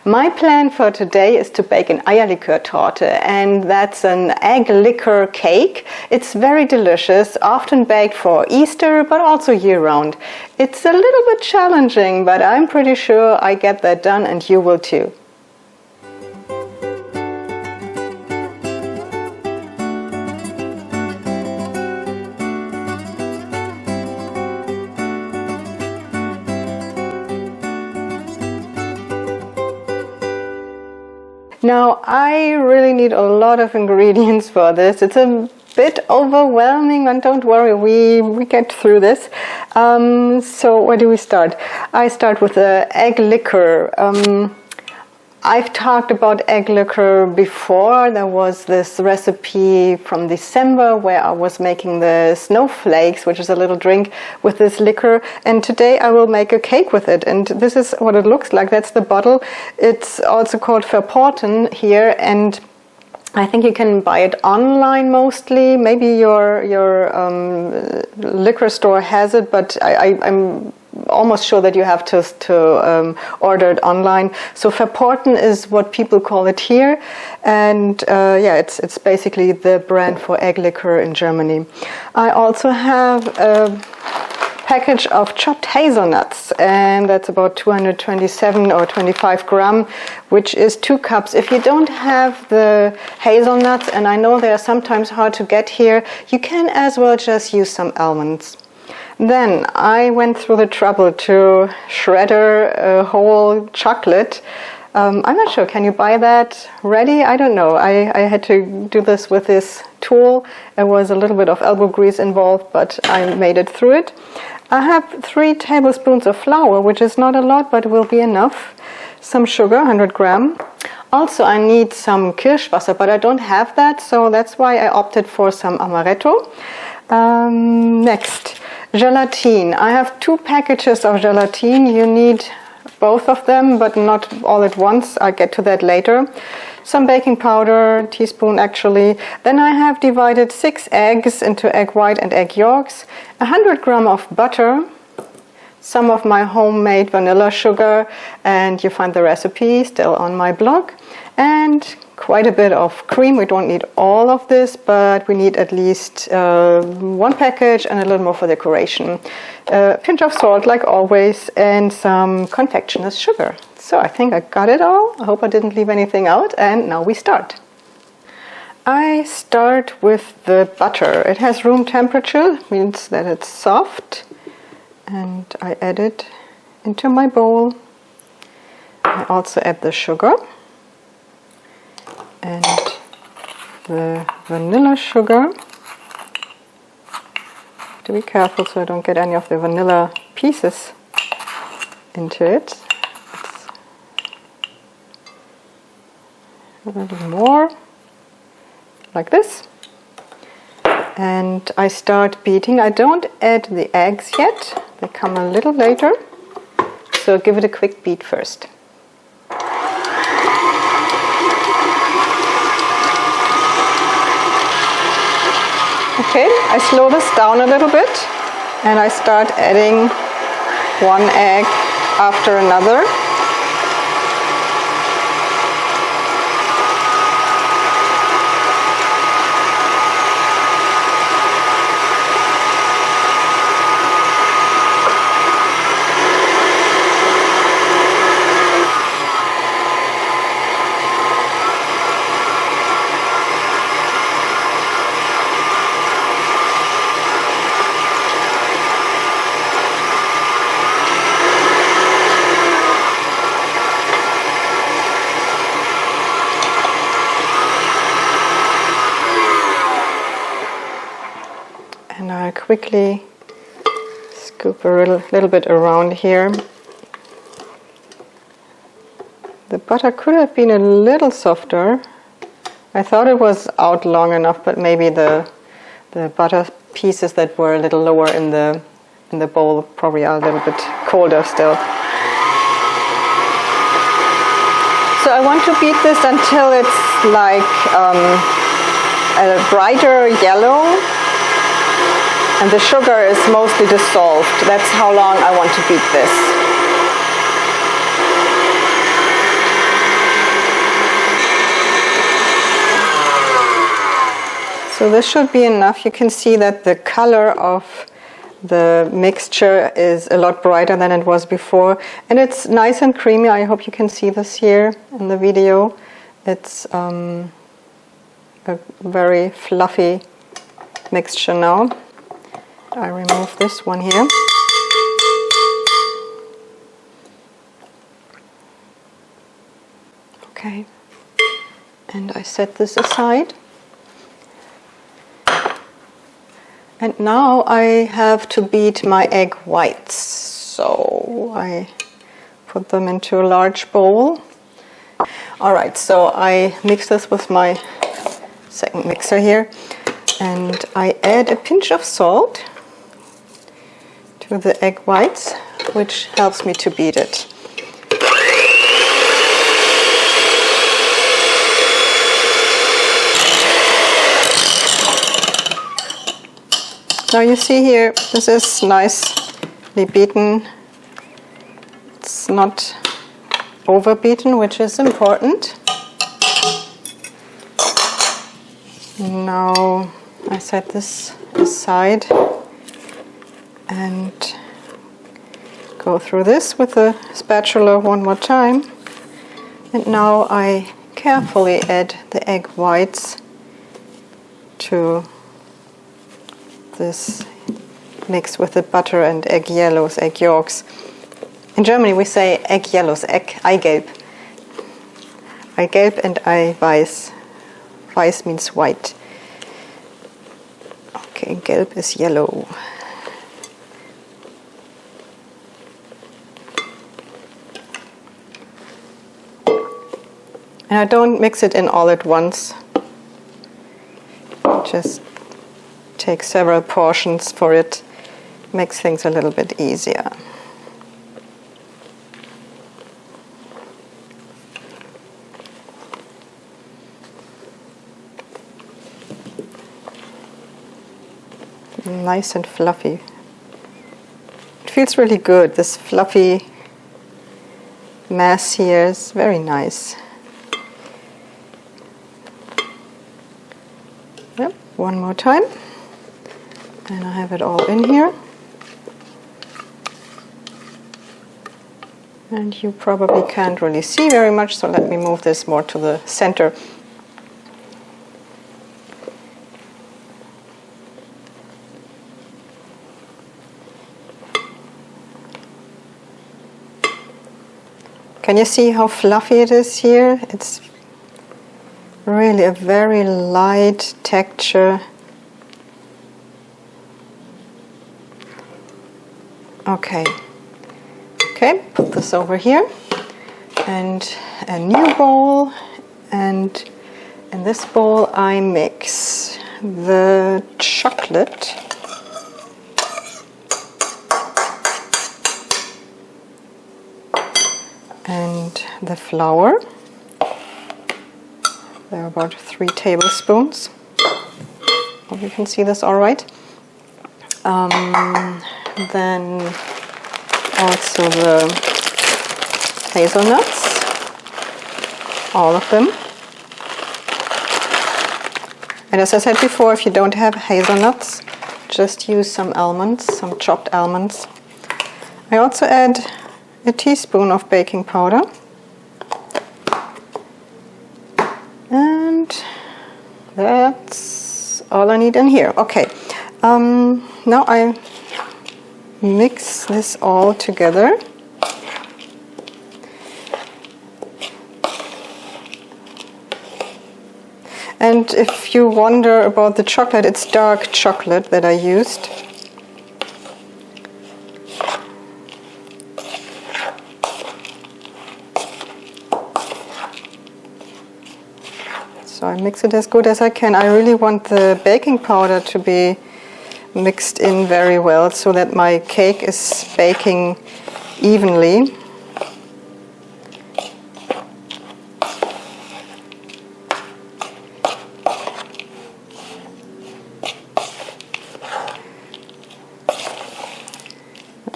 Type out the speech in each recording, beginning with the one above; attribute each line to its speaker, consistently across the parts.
Speaker 1: My plan for today is to bake an Eierlikör torte, and that's an egg liquor cake. It's very delicious, often baked for Easter, but also year-round. It's a little bit challenging, but I'm pretty sure I get that done, and you will too. Now, I really need a lot of ingredients for this. It's a bit overwhelming, and don't worry, we get through this. So where do we start? I start with the egg liquor. I've talked about egg liquor before. There was this recipe from December where I was making the snowflakes, which is a little drink with this liquor. And today I will make a cake with it. And this is what it looks like. That's the bottle. It's also called Verporten here. And I think you can buy it online mostly. Maybe your liquor store has it, but I'm almost sure that you have to order it online. So Verporten is what people call it here, and yeah, it's basically the brand for egg liquor in Germany. I also have a package of chopped hazelnuts, and that's about 227 or 25 gram, which is 2 cups. If you don't have the hazelnuts, and I know they are sometimes hard to get here, you can as well just use some almonds. Then I went through the trouble to shredder a whole chocolate. I'm not sure, can you buy that ready? I don't know. I had to do this with this tool. There was a little bit of elbow grease involved, but I made it through it. I have 3 tablespoons of flour, which is not a lot, but will be enough. Some sugar, 100 gram. Also, I need some Kirschwasser, but I don't have that, so that's why I opted for some amaretto. Next, gelatine. I have 2 packages of gelatine. You need both of them, but not all at once. I'll get to that later. Some baking powder, teaspoon actually. Then I have divided 6 eggs into egg white and egg yolks, 100 gram of butter, some of my homemade vanilla sugar, and you find the recipe still on my blog, and quite a bit of cream. We don't need all of this, but we need at least 1 package and a little more for decoration. A pinch of salt, like always, and some confectioner's sugar. So I think I got it all. I hope I didn't leave anything out, and now we start. I start with the butter. It has room temperature, means that it's soft, and I add it into my bowl. I also add the sugar and the vanilla sugar. To be careful so I don't get any of the vanilla pieces into it. A little more, like this. And I start beating. I don't add the eggs yet. They come a little later. So give it a quick beat first. Okay, I slow this down a little bit and I start adding 1 egg after another. And I quickly scoop a little bit around here. The butter could have been a little softer. I thought it was out long enough, but maybe the butter pieces that were a little lower in the bowl probably are a little bit colder still. So I want to beat this until it's like a brighter yellow. And the sugar is mostly dissolved. That's how long I want to beat this. So this should be enough. You can see that the color of the mixture is a lot brighter than it was before, and it's nice and creamy. I hope you can see this here in the video. It's a very fluffy mixture now. I remove this one here. Okay, and I set this aside. And now I have to beat my egg whites. So I put them into a large bowl. Alright, so I mix this with my second mixer here. And I add a pinch of salt to the egg whites, which helps me to beat it. Now you see here, this is nicely beaten. It's not overbeaten, which is important. Now I set this aside and go through this with a spatula one more time. And now I carefully add the egg whites to this mix with the butter and egg yellows, egg yolks. In Germany we say egg yellows, Eigelb. Eigelb and Eiweiß. Weiß means white. Okay, gelb is yellow. And I don't mix it in all at once. Just take several portions for it. Makes things a little bit easier. Nice and fluffy. It feels really good. This fluffy mass here is very nice. Yep, one more time. And I have it all in here. And you probably can't really see very much, so let me move this more to the center. Can you see how fluffy it is here? It's really a very light texture. Okay, put this over here, and a new bowl, and in this bowl I mix the chocolate and the flour. There are about 3 tablespoons. Hope you can see this all right. Then also the hazelnuts, all of them. And as I said before, if you don't have hazelnuts, just use some almonds, some chopped almonds. I also add a teaspoon of baking powder. And that's all I need in here. Okay, now I mix this all together. And if you wonder about the chocolate, it's dark chocolate that I used. So I mix it as good as I can. I really want the baking powder to be mixed in very well so that my cake is baking evenly.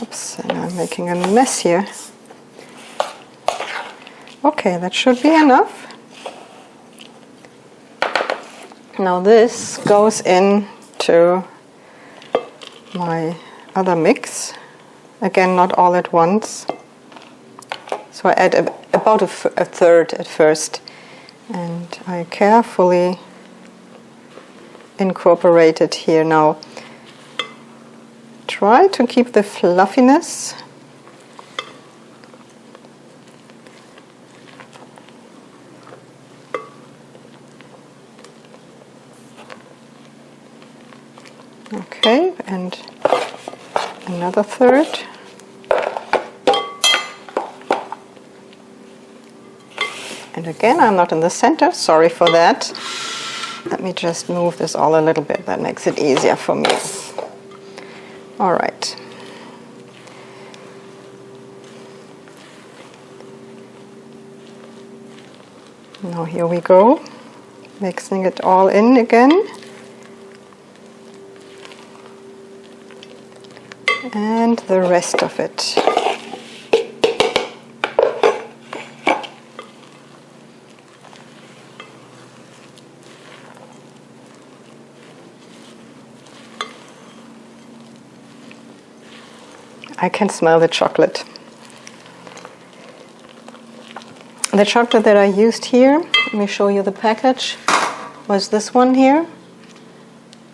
Speaker 1: Oops, and I'm making a mess here. Okay, that should be enough. Now this goes into my other mix. Again, not all at once. So I add about a third at first, and I carefully incorporate it here. Now try to keep the fluffiness. Okay, and another third. And again, I'm not in the center, sorry for that. Let me just move this all a little bit, that makes it easier for me. All right. Now here we go, mixing it all in again. And the rest of it. I can smell the chocolate. The chocolate that I used here, let me show you the package, was this one here.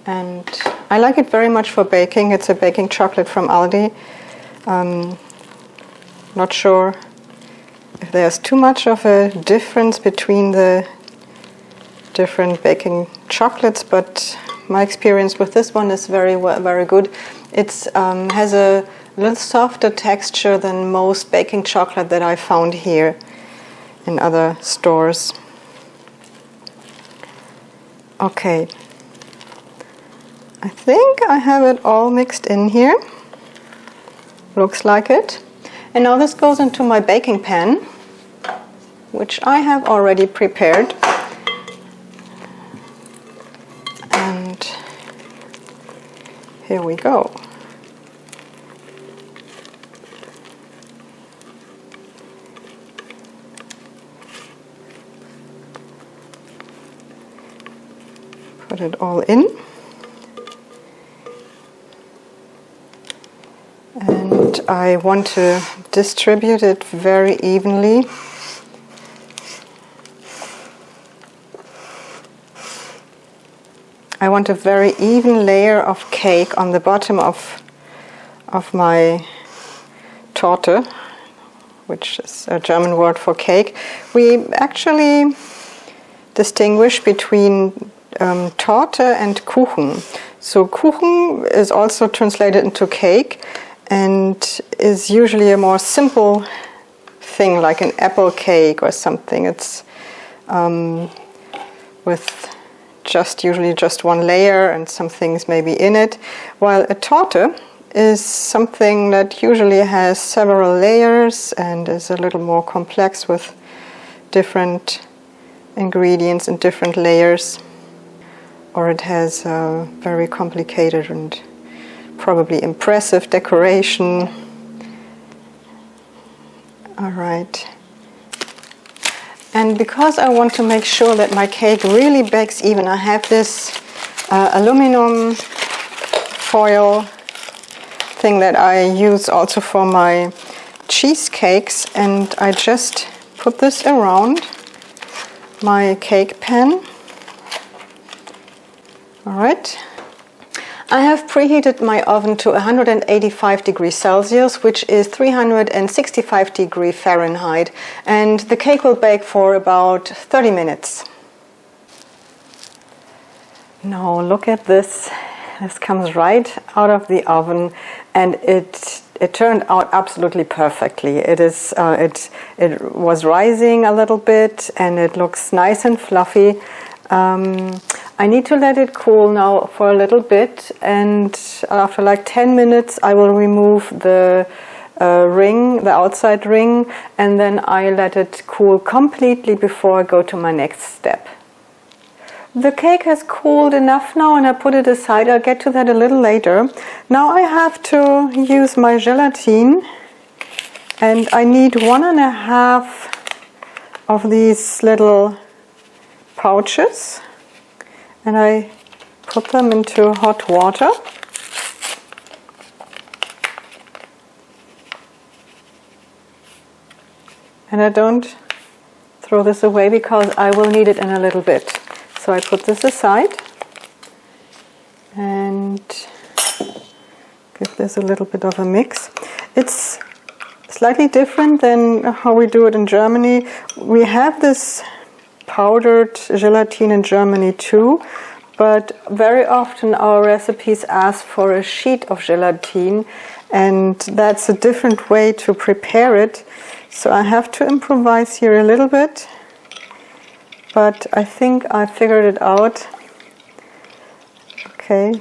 Speaker 1: And I like it very much for baking. It's a baking chocolate from Aldi. Not sure if there's too much of a difference between the different baking chocolates, but my experience with this one is very good. It has a little softer texture than most baking chocolate that I found here in other stores. Okay. I think I have it all mixed in here. Looks like it. And now this goes into my baking pan, which I have already prepared. And here we go. Put it all in. And I want to distribute it very evenly. I want a very even layer of cake on the bottom of my Torte, which is a German word for cake. We actually distinguish between Torte and Kuchen. So Kuchen is also translated into cake and is usually a more simple thing, like an apple cake or something. It's with usually just one layer and some things maybe in it, while a Torte is something that usually has several layers and is a little more complex with different ingredients and different layers. Or it has a very complicated and probably impressive decoration. All right. And because I want to make sure that my cake really bakes even, I have this aluminum foil thing that I use also for my cheesecakes, and I just put this around my cake pan. All right. I have preheated my oven to 185 degrees Celsius, which is 365 degrees Fahrenheit, and the cake will bake for about 30 minutes. Now look at this. This comes right out of the oven, and it turned out absolutely perfectly. It was rising a little bit, and it looks nice and fluffy. I need to let it cool now for a little bit, and after like 10 minutes I will remove the ring, the outside ring, and then I let it cool completely before I go to my next step. The cake has cooled enough now, and I put it aside. I'll get to that a little later. Now I have to use my gelatine, and I need 1.5 of these little pouches. and I put them into hot water. And I don't throw this away because I will need it in a little bit. So I put this aside and give this a little bit of a mix. It's slightly different than how we do it in Germany. We have this powdered gelatine in Germany too, but very often our recipes ask for a sheet of gelatine, and that's a different way to prepare it. So I have to improvise here a little bit, but I think I figured it out. Okay.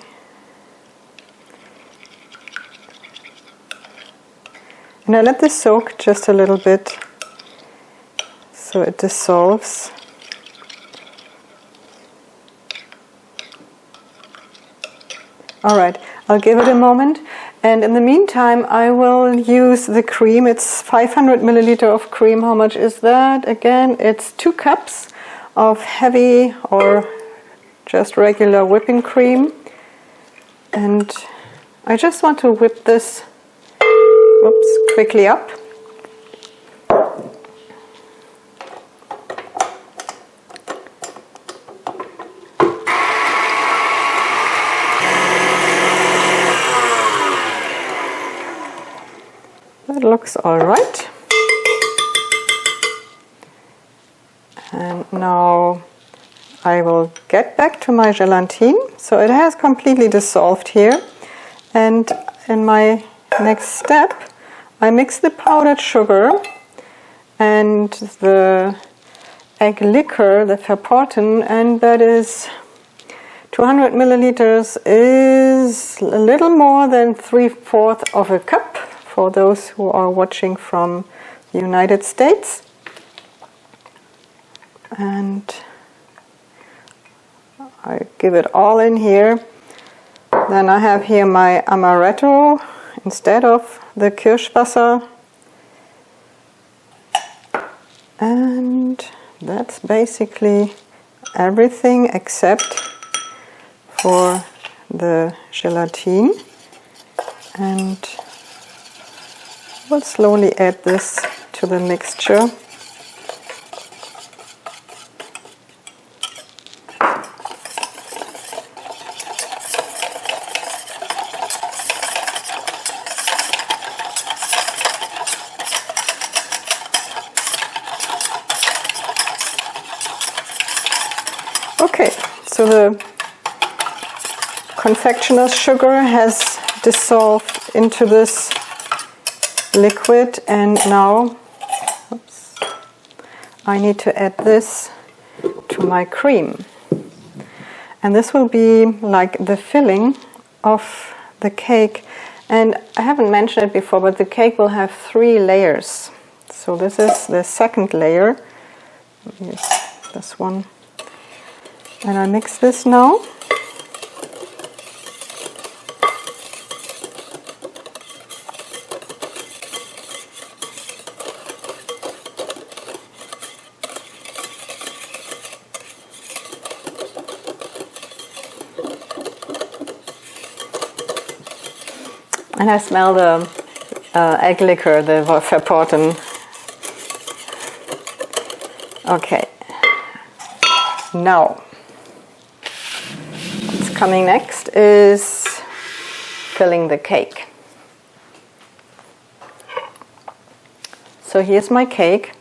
Speaker 1: And I let this soak just a little bit so it dissolves. Alright, I'll give it a moment, and in the meantime I will use the cream. It's 500 milliliter of cream. How much is that? Again, it's 2 cups of heavy or just regular whipping cream, and I just want to whip this quickly up. That looks all right. And now I will get back to my gelatine. So it has completely dissolved here. And in my next step, I mix the powdered sugar and the egg liquor, the Verporten, and that is 200 milliliters is a little more than 3/4 of a cup for those who are watching from the United States. And I give it all in here. Then I have here my amaretto instead of the Kirschwasser, and that's basically everything except for the gelatine, and we'll slowly add this to the mixture. Okay, so the confectioner's sugar has dissolved into this liquid, and now I need to add this to my cream. And this will be like the filling of the cake. And I haven't mentioned it before, but the cake will have 3 layers. So this is the second layer. Use this one. And I mix this now. And I smell the egg liquor, the Verporten. Okay. Now, what's coming next is filling the cake. So here's my cake,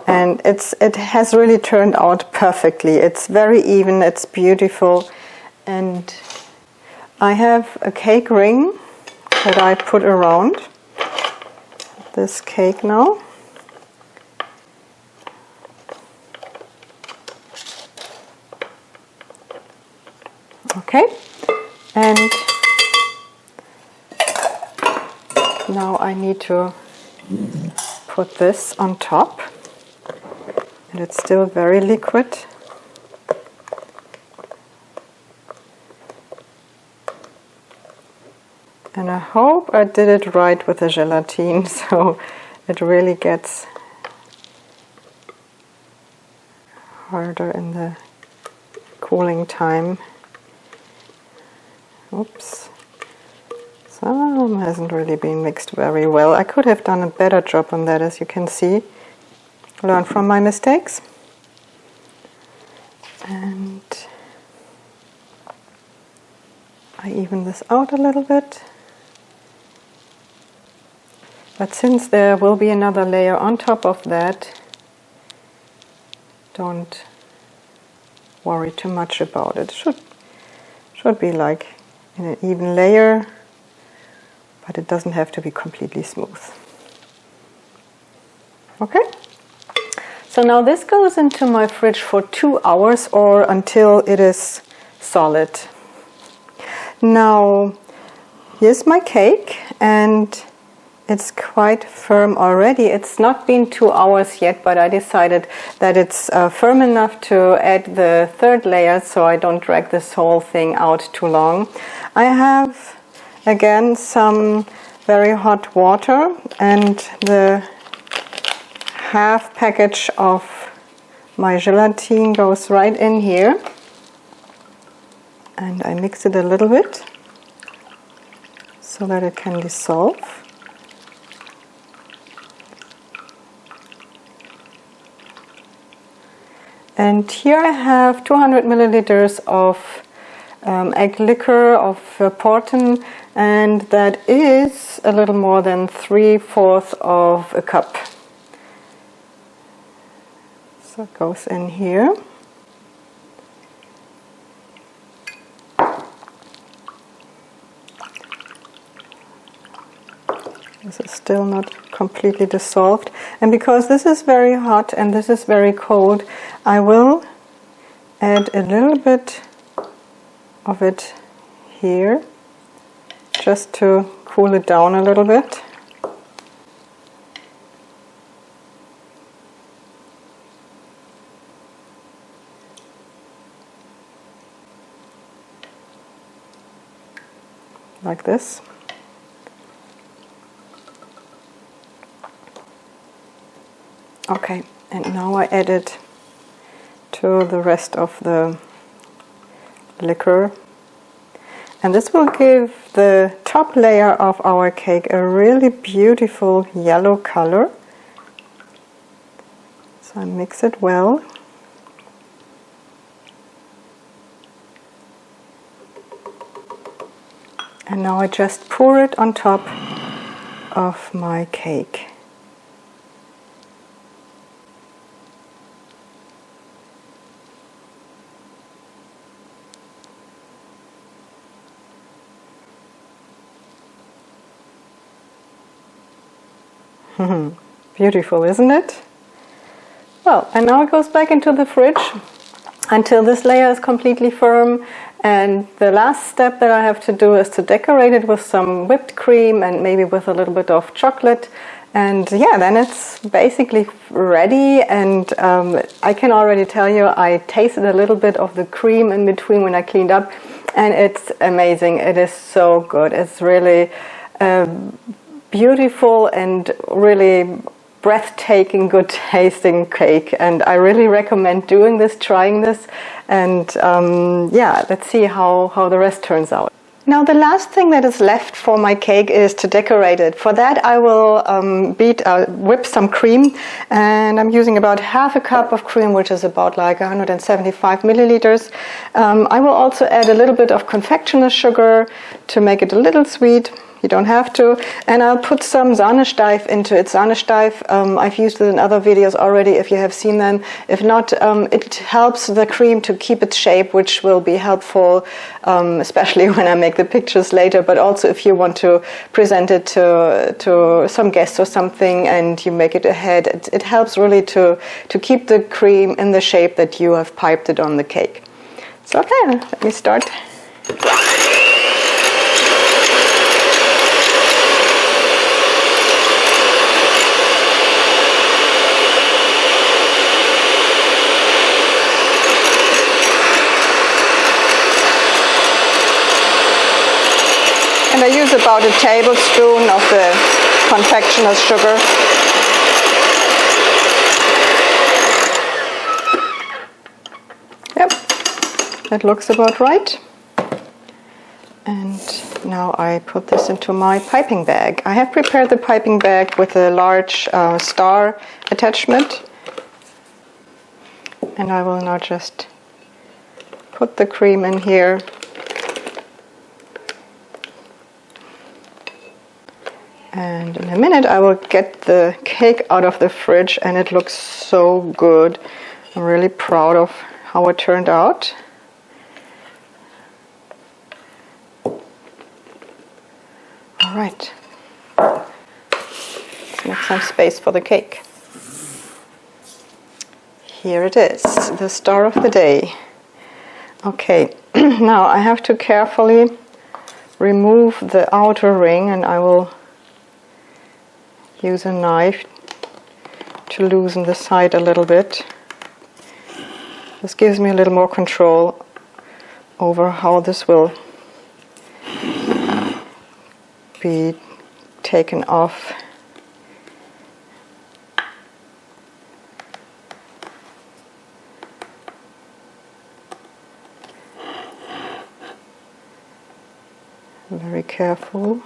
Speaker 1: and it has really turned out perfectly. It's very even, it's beautiful, and I have a cake ring that I put around this cake now. Okay, and now I need to put this on top, and it's still very liquid. And I hope I did it right with the gelatine, so it really gets harder in the cooling time. Oops. Some hasn't really been mixed very well. I could have done a better job on that, as you can see. Learn from my mistakes. And I even this out a little bit. But since there will be another layer on top of that, don't worry too much about it. Should be like in an even layer, but it doesn't have to be completely smooth. Okay? So now this goes into my fridge for 2 hours or until it is solid. Now, here's my cake, and it's quite firm already. It's not been 2 hours yet, but I decided that it's firm enough to add the third layer so I don't drag this whole thing out too long. I have, again, some very hot water, and the half package of my gelatin goes right in here. And I mix it a little bit so that it can dissolve. And here I have 200 milliliters of egg liquor of Porton, and that is a little more than 3/4 of a cup. So it goes in here. This is still not completely dissolved, and because this is very hot and this is very cold, I will add a little bit of it here just to cool it down a little bit. Like this. Okay, and now I add it to the rest of the liquor. And this will give the top layer of our cake a really beautiful yellow color. So I mix it well. And now I just pour it on top of my cake. Beautiful, isn't it? Well, and now it goes back into the fridge until this layer is completely firm. And the last step that I have to do is to decorate it with some whipped cream and maybe with a little bit of chocolate. And yeah, then it's basically ready. And I can already tell you, I tasted a little bit of the cream in between when I cleaned up, and it's amazing. It is so good. It's really beautiful and really breathtaking, good tasting cake, and I really recommend doing this, trying this, and yeah, let's see how the rest turns out. Now the last thing that is left for my cake is to decorate it. For that I will whip some cream, and I'm using about half a cup of cream, which is about like 175 milliliters. I will also add a little bit of confectioner's sugar to make it a little sweet. You don't have to. And I'll put some Sahnesteif into it. Sahnesteif, I've used it in other videos already if you have seen them. If not, it helps the cream to keep its shape, which will be helpful, especially when I make the pictures later, but also if you want to present it to some guests or something and you make it ahead. It helps really to keep the cream in the shape that you have piped it on the cake. So okay, let me start. And I use about a tablespoon of the confectioner's sugar. Yep, That looks about right. And now I put this into my piping bag. I have prepared the piping bag with a large star attachment. And I will now just put the cream in here. And in a minute I will get the cake out of the fridge, and it looks so good. I'm really proud of how it turned out. All right, let's make some space for the cake. Here it is, the star of the day. Okay, now I have to carefully remove the outer ring, and I will use a knife to loosen the side a little bit. This gives me a little more control over how this will be taken off. Very careful.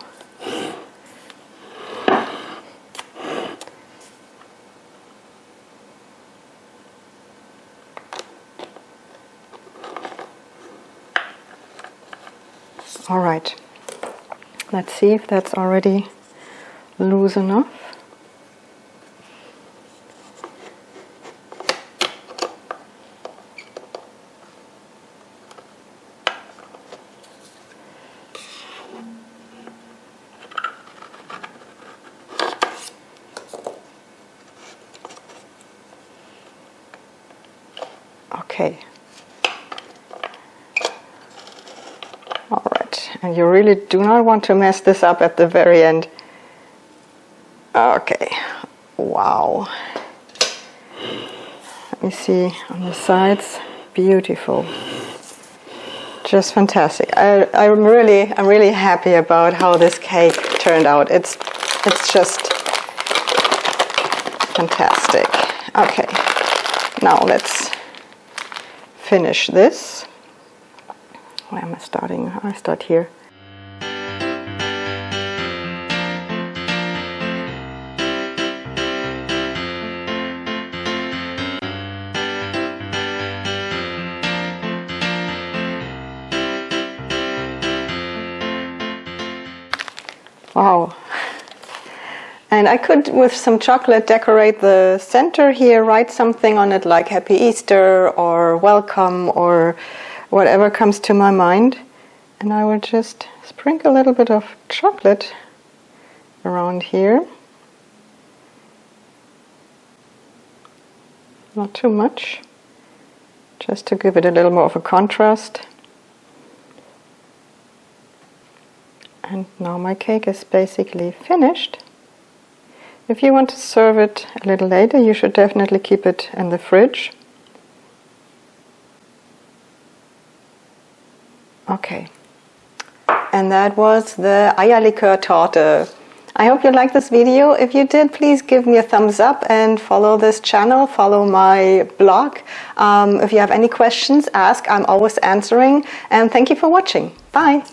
Speaker 1: All right, let's see if that's already loose enough. Okay. All right, and you really do not want to mess this up at the very end. Okay, wow. Let me see on the sides. Beautiful. Just fantastic. I'm really happy about how this cake turned out. It's just fantastic. Okay, now let's finish this. Where am I starting? I start here. Wow. And I could, with some chocolate, decorate the center here, write something on it like Happy Easter or Welcome or whatever comes to my mind. And I will just sprinkle a little bit of chocolate around here. Not too much, just to give it a little more of a contrast. And now my cake is basically finished. If you want to serve it a little later, you should definitely keep it in the fridge. Okay, and that was the Eierlikör Torte. I hope you liked this video. If you did, please give me a thumbs up and follow this channel, follow my blog. If you have any questions, ask. I'm always answering. And thank you for watching. Bye.